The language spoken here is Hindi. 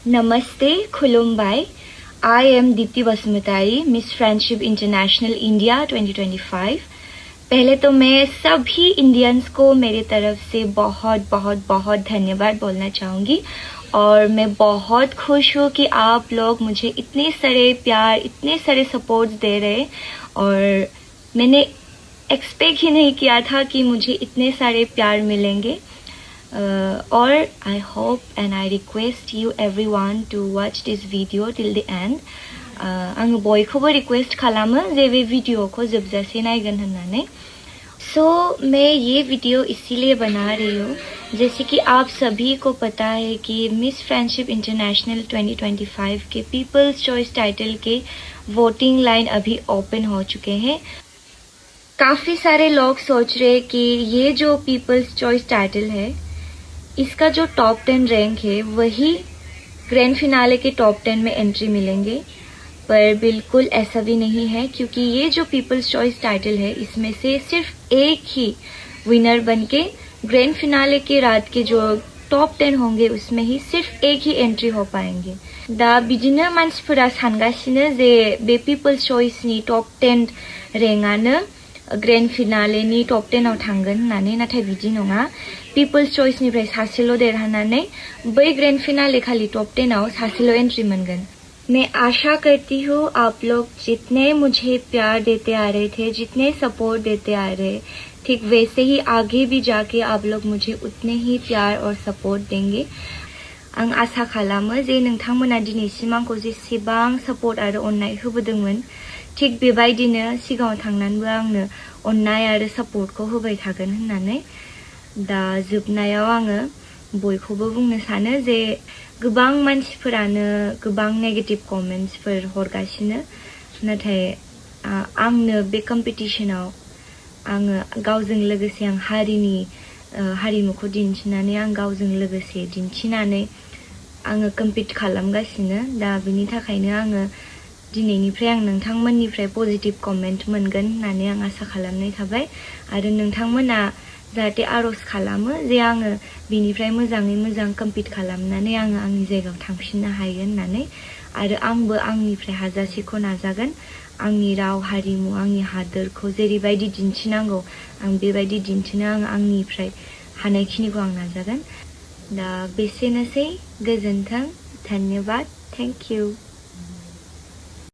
Namaste, Khulumbai. I am Dipti Basumatary, Miss Friendship International India 2025. पहले तो मैं सभी इंडियंस को मेरी तरफ से बहुत बहुत बहुत धन्यवाद बोलना चाहूँगी और मैं बहुत खुश हूँ कि आप लोग मुझे इतने सारे प्यार, इतने सारे सपोर्ट दे रहे और मैंने एक्सपेक्ट ही नहीं किया था कि मुझे इतने सारे प्यार मिलेंगे। Or I hope and I request you everyone to watch this video till the end. आङो बयखौबो रिक्वेस्ट खालामो जे बे वीडियोखौ जोबजासे नायगोन होननानै। So मैं ये वीडियो इसीलिए बना रही हूँ जैसे कि आप सभी को पता है कि मिस फ्रेंडशिप इंटरनेशनल 2025 के पीपल्स चॉइस टाइटल के वोटिंग लाइन अभी ओपन हो चुके हैं। काफ़ी सारे लोग सोच रहे कि ये जो पीपल्स चॉइस टाइटल है इसका जो टॉप 10 रैंक है वही ग्रैंड फिनाले के टॉप 10 में एंट्री मिलेंगे, पर बिल्कुल ऐसा भी नहीं है क्योंकि ये जो पीपल्स चॉइस टाइटल है इसमें से सिर्फ एक ही विनर बनके ग्रैंड फिनाले के रात के जो टॉप 10 होंगे उसमें ही सिर्फ एक ही एंट्री हो पाएंगे। दा बिदिनो मानसिफोरा सानगासिनो जे बे पीपल्स चॉइसनि टॉप 10 रैंकआनो ग्रैंड फिनालेनि टॉप 10 आव थांगोन होननानै, नाथाय बिदि नङा। पीपल्स चॉइसनिफ्राय सासेल' देरहानानै बै ग्रैंड फिनाले खालि टॉप 10 आव सासेल' एंट्री मोनगोन। मैं आशा करती हूँ आप लोग जितने मुझे प्यार देते आ रहे थे, जितने सपोर्ट देते आ रहे, ठीक वैसे ही आगे भी जाके आप लोग मुझे उतने ही प्यार और सपोर्ट देंगे। आं आशा खालामो जे नोंथांमोना दिनैसिम आंखौ जेसेबां सपोर्ट आरो अननाय होबोदोंमोन ठीक बेबायदिनो सिगाङाव थांनानैबो आंनो अननाय आरो सपोर्टखौ होबाय थागोन होननानै। दा जोबनायाव आङो बयखौबो बुंनो सानो जे गोबां मानसिफोरानो गोबां नेगेटिभ कमेन्ट्सफोर हरगासिनो, नाथाय आंनो बे कम्पिटिशनाव आङो गावजों लोगोसे आं हारिमुखौ दिन्थिनानै आं गावजों लोगोसे दिन्थिनानै आङो कम्पिट खालामगासिनो। दा बिनि थाखायनो आङो दिनैनिफ्राय आं नोंथांमोननिफ्राय पजिटिभ कमेन्ट मोनगोन होननानै आं आसा खालामनाय थाबाय आरो नोंथांमोना जाहाथे आरज खालामो जे आङो बिनिफ्राय मोजाङै मोजां कम्पिट खालामनानै आङो आंनि जायगायाव थांफिननो हायो होननानै आरो आंबो आंनिफ्राय हाजासेखौ नाजागोन। आंनि राव हारिमु आंनि हादोरखौ जेरैबायदि दिन्थिनांगौ आं बेबायदि दिन्थिनो आं आंनिफ्राय हानायखिनिखौ आं नाजागोन। दा बेसेनोसै, गोजोन्थों, धन्यवाद, थेंक इउ।